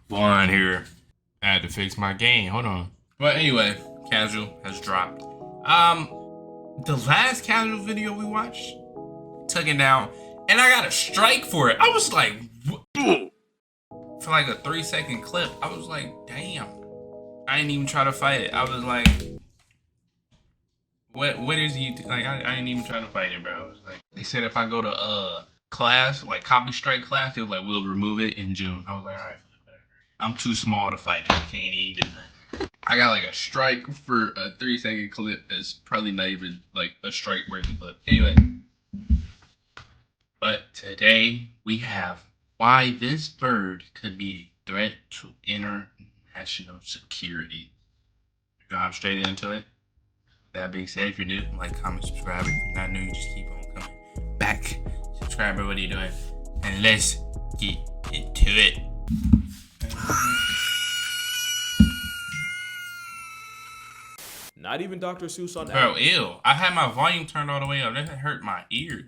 One here. I had to fix my game. Hold on. But anyway, casual has dropped. The last casual video we watched took it down, and I got a strike for it. I was like, for like a 3-second clip, I was like, damn. I didn't even try to fight it. I was like, what is you like? I didn't even try to fight it, bro. I was like, they said if I go to class, like copy strike class, they was like, we'll remove it in June. I was like, all right, whatever. I'm too small to fight it. I can't even do that. I got like a strike for a 3-second clip that's probably not even like a strike worthy clip. Anyway, but today we have why this bird could be a threat to international security. Drive straight into it. That being said, if you're new, like, comment, subscribe. If you're not new, just keep on coming back. Subscriber, what are you doing? And let's get into it. Not even Dr. Seuss on Bro, ew. I had my volume turned all the way up. That hurt my ears.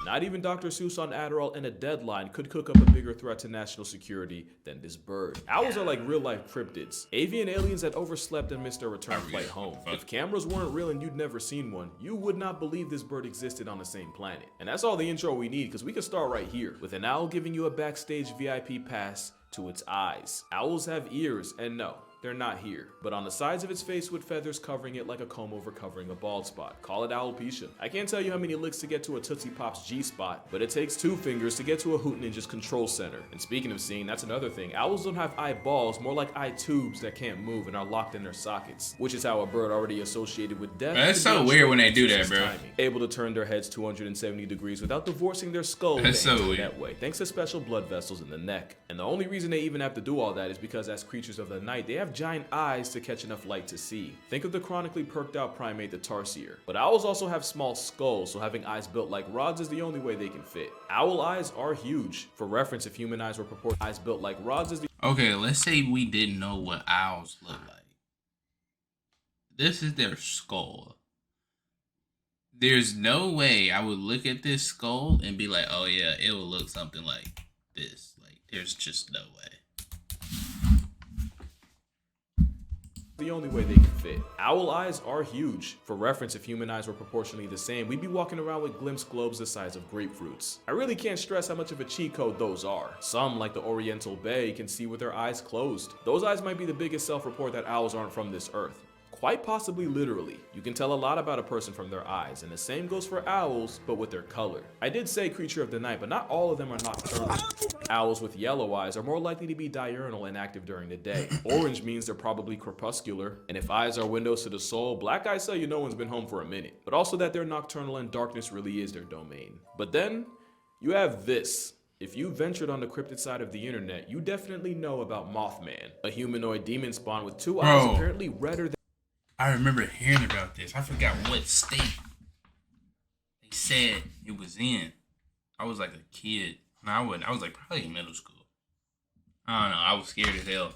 Not even Dr. Seuss on Adderall and a deadline could cook up a bigger threat to national security than this bird. Owls are like real-life cryptids, avian aliens that overslept and missed their return flight home. If cameras weren't real and you'd never seen one, you would not believe this bird existed on the same planet. And that's all the intro we need, because we can start right here, with an owl giving you a backstage VIP pass to its eyes. Owls have ears, and no, they're not here, but on the sides of its face with feathers covering it like a comb over covering a bald spot. Call it alopecia. I can't tell you how many licks to get to a Tootsie Pop's G-spot, but it takes 2 fingers to get to a Hoot Ninja's control center. And speaking of seeing, that's another thing. Owls don't have eyeballs, more like eye tubes that can't move and are locked in their sockets, which is how a bird already associated with death. That's so weird when they do that, bro. Able to turn their heads 270 degrees without divorcing their skull that way, thanks to special blood vessels in the neck. And the only reason they even have to do all that is because as creatures of the night, they have giant eyes to catch enough light to see. Think of the chronically perked out primate, the tarsier. But owls also have small skulls, so having eyes built like rods is the only way they can fit. Owl eyes are huge. For reference, if human eyes were proportioned, eyes built like rods is the— Okay, let's say we didn't know what owls look like. This is their skull. There's no way I would look at this skull and be like, oh yeah, it will look something like this. Like, there's just no way. The only way they can fit. Owl eyes are huge. For reference, if human eyes were proportionally the same, we'd be walking around with glimpse globes the size of grapefruits. I really can't stress how much of a cheat code those are. Some, like the Oriental Bay, can see with their eyes closed. Those eyes might be the biggest self-report that owls aren't from this earth. Quite possibly literally. You can tell a lot about a person from their eyes, and the same goes for owls, but with their color. I did say creature of the night, but not all of them are nocturnal. Owls with yellow eyes are more likely to be diurnal and active during the day. Orange means they're probably crepuscular, and if eyes are windows to the soul, black eyes tell you no one's been home for a minute, but also that they're nocturnal and darkness really is their domain. But then, you have this. If you ventured on the cryptid side of the internet, you definitely know about Mothman, a humanoid demon spawn with 2 eyes apparently redder than— I remember hearing about this. I forgot what state they said it was in. I was like a kid. No, I wasn't. I was like probably in middle school. I don't know. I was scared as hell.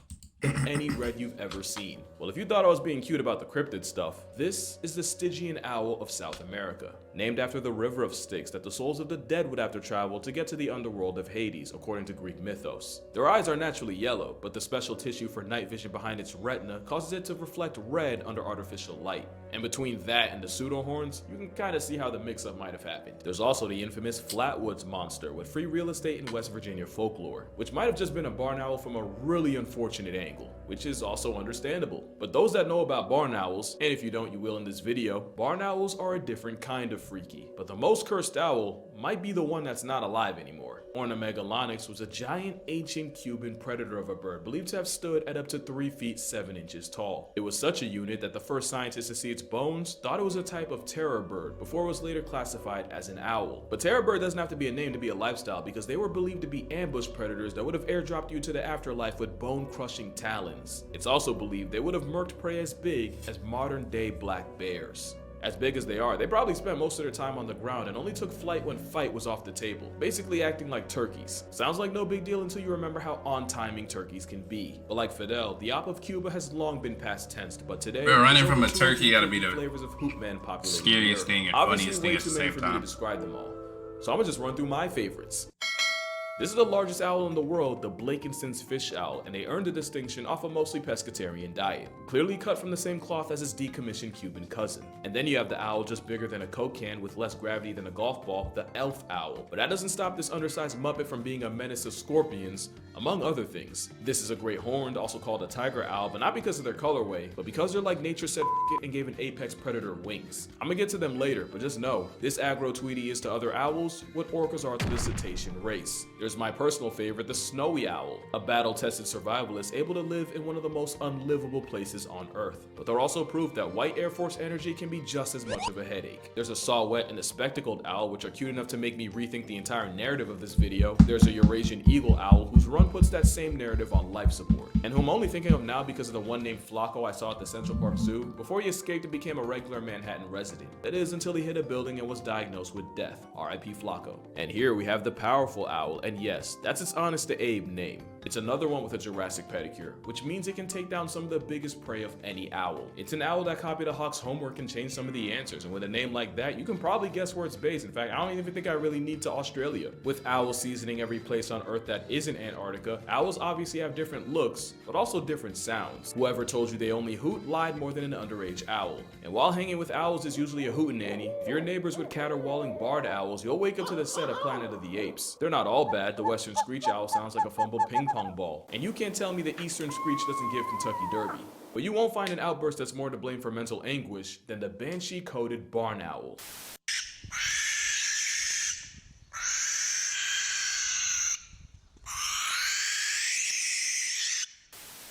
Any red you've ever seen. Well, if you thought I was being cute about the cryptid stuff, this is the Stygian owl of South America, named after the river of Styx that the souls of the dead would have to travel to get to the underworld of Hades, according to Greek mythos. Their eyes are naturally yellow, but the special tissue for night vision behind its retina causes it to reflect red under artificial light. And between that and the pseudo horns, you can kind of see how the mix-up might have happened. There's also the infamous Flatwoods monster with free real estate in West Virginia folklore, which might have just been a barn owl from a really unfortunate angle, which is also understandable. But those that know about barn owls, and if you don't, you will in this video, barn owls are a different kind of freaky. But the most cursed owl might be the one that's not alive anymore. Ornomegalonyx was a giant ancient Cuban predator of a bird believed to have stood at up to 3 feet 7 inches tall. It was such a unit that the first scientists to see its bones thought it was a type of terror bird before it was later classified as an owl. But terror bird doesn't have to be a name to be a lifestyle, because they were believed to be ambush predators that would have airdropped you to the afterlife with bone-crushing talons. It's also believed they would have murked prey as big as modern-day black bears. As big as they are, they probably spent most of their time on the ground and only took flight when fight was off the table, basically acting like turkeys. Sounds like no big deal until you remember how on-timing turkeys can be. But like Fidel, the op of Cuba has long been past tensed, but today— Bro, running from a turkey gotta be the flavors of Hoopman scariest thing and funniest thing at the same time. Describe them all. so I'm gonna just run through my favorites. This is the largest owl in the world, the Blakiston's fish owl, and they earned the distinction off a mostly pescatarian diet, clearly cut from the same cloth as its decommissioned Cuban cousin. And then you have the owl just bigger than a Coke can with less gravity than a golf ball, the elf owl. But that doesn't stop this undersized muppet from being a menace of scorpions, among other things. This is a great horned, also called a tiger owl, but not because of their colorway, but because they're like nature said it and gave an apex predator wings. I'm gonna get to them later, but just know, this aggro Tweety is to other owls what orcas are to the cetacean race. There's my personal favorite, the snowy owl, a battle-tested survivalist able to live in one of the most unlivable places on Earth. But they're also proof that white Air Force energy can be just as much of a headache. There's a saw-whet and a spectacled owl, which are cute enough to make me rethink the entire narrative of this video. There's a Eurasian eagle owl, whose run puts that same narrative on life support, and who I'm only thinking of now because of the one named Flacco I saw at the Central Park Zoo before he escaped and became a regular Manhattan resident. That is, until he hit a building and was diagnosed with death. R.I.P. Flacco. And here we have the powerful owl, and yes, that's its honest to Abe name. It's another one with a Jurassic pedicure, which means it can take down some of the biggest prey of any owl. It's an owl that copied a hawk's homework and changed some of the answers, and with a name like that, you can probably guess where it's based. In fact, I don't even think I really need to Australia. With owls seasoning every place on Earth that isn't Antarctica, owls obviously have different looks, but also different sounds. Whoever told you they only hoot lied more than an underage owl. And while hanging with owls is usually a hootenanny, if you're neighbors with caterwauling barred owls, you'll wake up to the set of Planet of the Apes. They're not all bad. The Western screech owl sounds like a fumbled ping pong ball. And you can't tell me the Eastern screech doesn't give Kentucky Derby. But you won't find an outburst that's more to blame for mental anguish than the banshee-coated barn owl.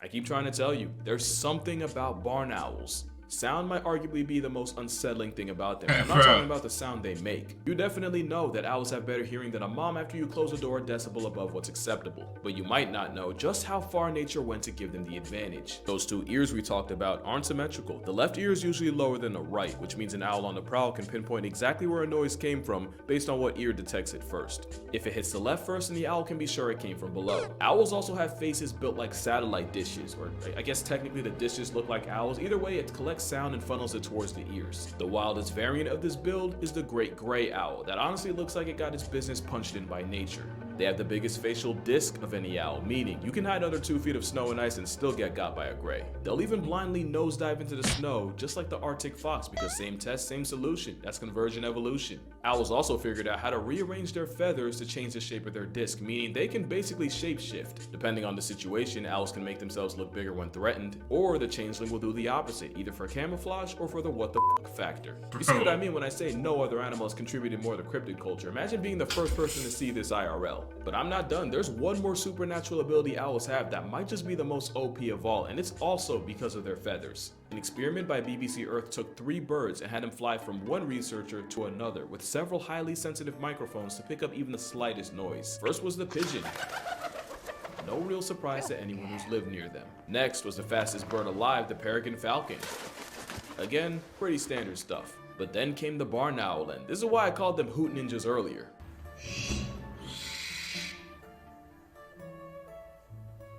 I keep trying to tell you, there's something about barn owls. Sound might arguably be the most unsettling thing about them. I'm not talking about the sound they make. You definitely know that owls have better hearing than a mom after you close the door a decibel above what's acceptable. But you might not know just how far nature went to give them the advantage. Those two ears we talked about aren't symmetrical. The left ear is usually lower than the right, which means an owl on the prowl can pinpoint exactly where a noise came from based on what ear detects it first. If it hits the left first, then the owl can be sure it came from below. Owls also have faces built like satellite dishes, or I guess technically the dishes look like owls. Either way, it collects sound and funnels it towards the ears. The wildest variant of this build is the great gray owl that honestly looks like it got its business punched in by nature. They have the biggest facial disc of any owl, meaning you can hide under 2 feet of snow and ice and still get got by a gray. They'll even blindly nosedive into the snow just like the Arctic fox because same test, same solution. That's convergent evolution. Owls also figured out how to rearrange their feathers to change the shape of their disc, meaning they can basically shapeshift. Depending on the situation, owls can make themselves look bigger when threatened, or the changeling will do the opposite, either for camouflage or for the what the f factor. You see what I mean when I say no other animal has contributed more to cryptid culture? Imagine being the first person to see this IRL. But I'm not done. There's one more supernatural ability owls have that might just be the most OP of all, and it's also because of their feathers. An experiment by BBC Earth took 3 birds and had them fly from one researcher to another with several highly sensitive microphones to pick up even the slightest noise. First was the pigeon. No real surprise to anyone who's lived near them. Next was the fastest bird alive, the peregrine falcon. Again, pretty standard stuff. But then came the barn owl, and this is why I called them hoot ninjas earlier.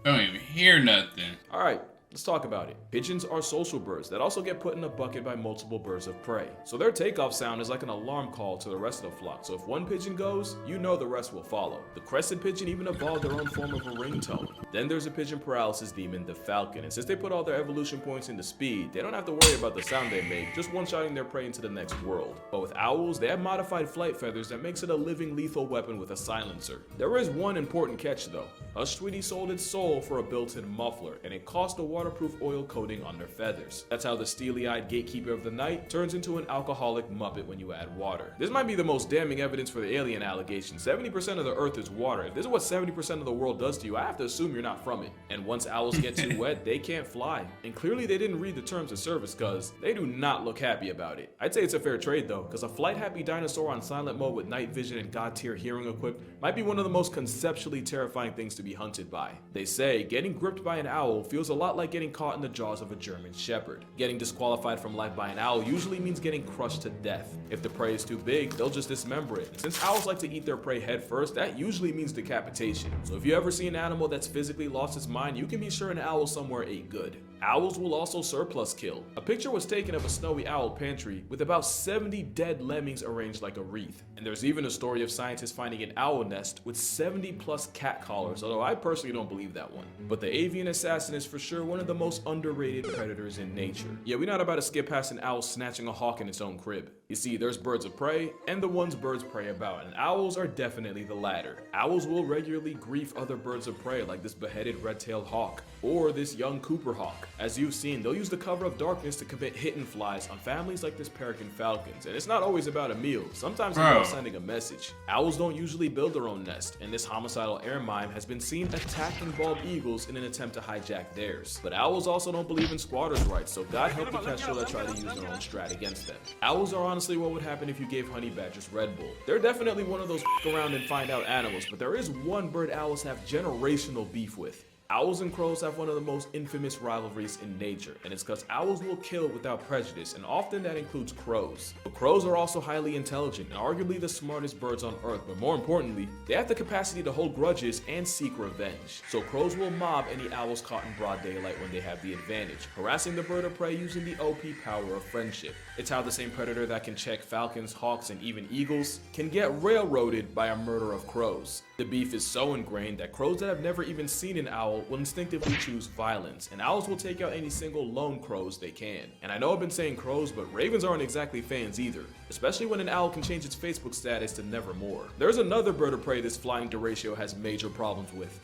Don't even hear nothing. Alright, let's talk about it. Pigeons are social birds that also get put in a bucket by multiple birds of prey. So their takeoff sound is like an alarm call to the rest of the flock. So if one pigeon goes, you know the rest will follow. The crested pigeon even evolved their own form of a ringtone. Then there's a pigeon paralysis demon, the falcon. And since they put all their evolution points into speed, they don't have to worry about the sound they make, just one-shotting their prey into the next world. But with owls, they have modified flight feathers that makes it a living lethal weapon with a silencer. There is one important catch though. Hush Tweety sold its soul for a built-in muffler, and it cost a waterproof oil coating on their feathers. That's how the steely-eyed gatekeeper of the night turns into an alcoholic muppet when you add water. This might be the most damning evidence for the alien allegation. 70% of the earth is water. If this is what 70% of the world does to you, I have to assume you're not from it. And once owls get too wet, they can't fly. And clearly they didn't read the terms of service cause they do not look happy about it. I'd say it's a fair trade though, cause a flight-happy dinosaur on silent mode with night vision and god-tier hearing equipped might be one of the most conceptually terrifying things to be hunted by. They say getting gripped by an owl feels a lot like getting caught in the jaws of a German shepherd. Getting disqualified from life by an owl usually means getting crushed to death. If the prey is too big, they'll just dismember it. And since owls like to eat their prey head first, that usually means decapitation. So if you ever see an animal that's physically lost its mind, you can be sure an owl somewhere ate good. Owls will also surplus kill. A picture was taken of a snowy owl pantry with about 70 dead lemmings arranged like a wreath. And there's even a story of scientists finding an owl nest with 70 plus cat collars, although I personally don't believe that one. But the avian assassin is for sure one of the most underrated predators in nature. Yeah, we're not about to skip past an owl snatching a hawk in its own crib. You see, there's birds of prey and the ones birds prey about, and owls are definitely the latter. Owls will regularly grief other birds of prey like this beheaded red-tailed hawk or this young Cooper hawk. As you've seen, they'll use the cover of darkness to commit hit and flies on families like this peregrine falcons, and it's not always about a meal. Sometimes it's about sending a message. Owls don't usually build their own nest, and this homicidal air mime has been seen attacking bald eagles in an attempt to hijack theirs. But owls also don't believe in squatters' rights, so God help the kestrel that try to use their own strat against them. Owls are honestly what would happen if you gave honey badgers Red Bull. They're definitely one of those around and find out animals, but there is one bird owls have generational beef with. Owls and crows have one of the most infamous rivalries in nature, and it's because owls will kill without prejudice, and often that includes crows. But crows are also highly intelligent and arguably the smartest birds on earth, but more importantly, they have the capacity to hold grudges and seek revenge. So crows will mob any owls caught in broad daylight when they have the advantage, harassing the bird of prey using the OP power of friendship. It's how the same predator that can check falcons, hawks, and even eagles can get railroaded by a murder of crows. The beef is so ingrained that crows that have never even seen an owl will instinctively choose violence, and owls will take out any single lone crows they can. And I know I've been saying crows, but ravens aren't exactly fans either, especially when an owl can change its Facebook status to nevermore. There's another bird of prey this flying deratio has major problems with: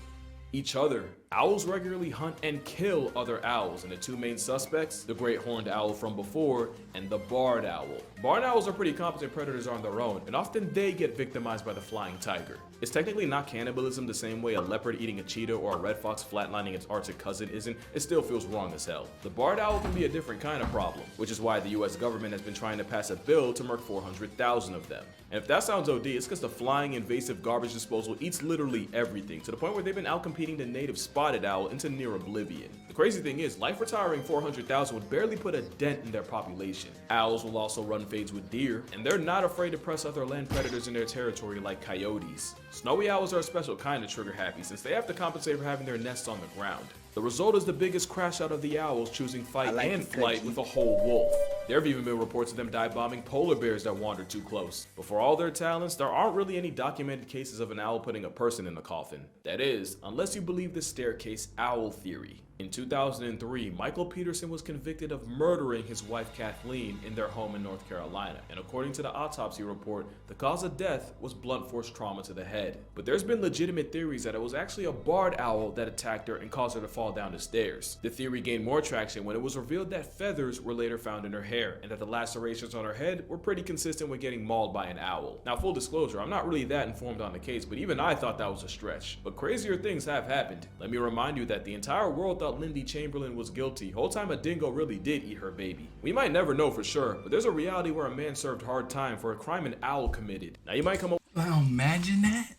each other. Owls regularly hunt and kill other owls, and the two main suspects, the great horned owl from before and the barred owl. Barred owls are pretty competent predators on their own, and often they get victimized by the flying tiger. It's technically not cannibalism the same way a leopard eating a cheetah or a red fox flatlining its Arctic cousin isn't. It still feels wrong as hell. The barred owl can be a different kind of problem, which is why the US government has been trying to pass a bill to murk 400,000 of them. And if that sounds OD, it's because the flying invasive garbage disposal eats literally everything, to the point where they've been outcompeting the native spotted owl into near oblivion. The crazy thing is, life retiring 400,000 would barely put a dent in their population. Owls will also run fades with deer, and they're not afraid to press other land predators in their territory like coyotes. Snowy owls are a special kind of trigger happy since they have to compensate for having their nests on the ground. The result is the biggest crash out of the owls choosing fight and flight with a whole wolf. There have even been reports of them dive bombing polar bears that wandered too close. But for all their talents, there aren't really any documented cases of an owl putting a person in the coffin. That is, unless you believe the staircase owl theory. In 2003, Michael Peterson was convicted of murdering his wife Kathleen in their home in North Carolina, and according to the autopsy report, the cause of death was blunt force trauma to the head. But there's been legitimate theories that it was actually a barred owl that attacked her and caused her to fall down the stairs. The theory gained more traction when it was revealed that feathers were later found in her hair, and that the lacerations on her head were pretty consistent with getting mauled by an owl. Now, full disclosure, I'm not really that informed on the case, but even I thought that was a stretch. But crazier things have happened. Let me remind you that the entire world thought Lindy Chamberlain was guilty, whole time a dingo really did eat her baby. We might never know for sure, but there's a reality where a man served hard time for a crime an owl committed. Now you might come up. Wow, imagine that.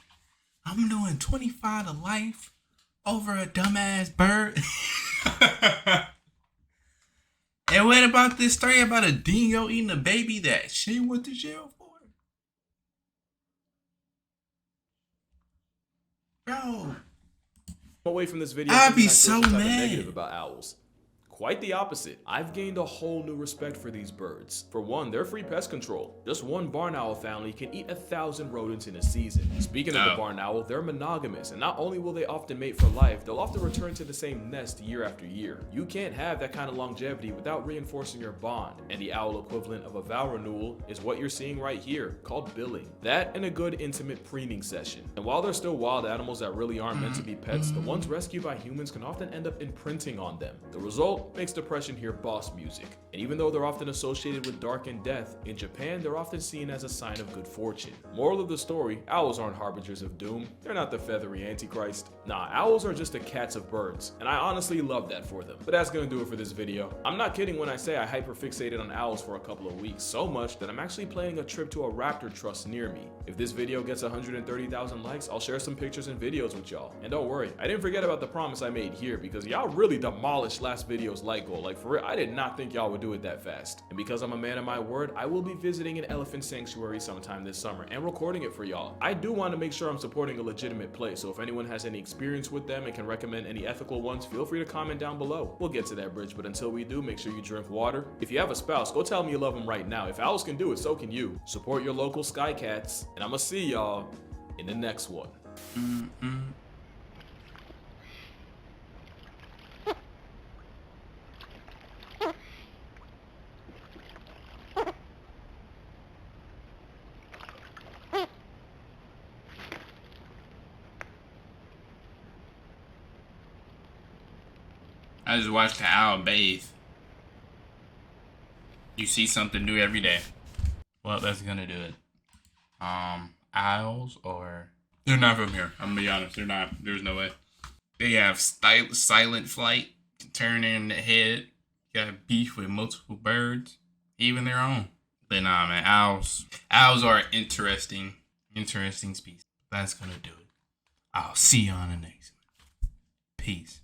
I'm doing 25 to life over a dumbass bird. And what about this story about a dingo eating a baby that she went to jail for? Bro. Away from this video, I'd be so mad. Negative about owls. Quite the opposite. I've gained a whole new respect for these birds. For one, they're free pest control. Just one barn owl family can eat 1,000 rodents in a season. Speaking of the barn owl, they're monogamous, and not only will they often mate for life, they'll often return to the same nest year after year. You can't have that kind of longevity without reinforcing your bond, and the owl equivalent of a vow renewal is what you're seeing right here, called billing. That and a good intimate preening session. And while they're still wild animals that really aren't meant to be pets, the ones rescued by humans can often end up imprinting on them. The result makes depression hear boss music. And even though they're often associated with dark and death, in Japan they're often seen as a sign of good fortune. Moral of the story, owls aren't harbingers of doom. They're not the feathery antichrist. Nah, owls are just the cats of birds, and I honestly love that for them. But that's gonna do it for this video. I'm not kidding when I say I hyperfixated on owls for a couple of weeks, so much that I'm actually planning a trip to a raptor trust near me. If this video gets 130,000 likes, I'll share some pictures and videos with y'all. And don't worry, I didn't forget about the promise I made here, because y'all really demolished last video videos light goal. Like, for real, I did not think y'all would do it that fast. And because I'm a man of my word, I will be visiting an elephant sanctuary sometime this summer and recording it for y'all. I do want to make sure I'm supporting a legitimate place, so if anyone has any experience with them and can recommend any ethical ones, feel free to comment down below. We'll get to that bridge, but until we do, make sure you drink water. If you have a spouse, go tell them you love them right now. If owls can do it, so can you. Support your local sky cats, and I'ma see y'all in the next one. I just watched the owl bathe. You see something new every day. Well, that's gonna do it. Owls they're not from here. I'm gonna be honest, they're not. There's no way. They have silent flight, turn in the head, got beef with multiple birds, even their own. But nah, man, owls are an interesting species. That's gonna do it. I'll see you on the next one. Peace.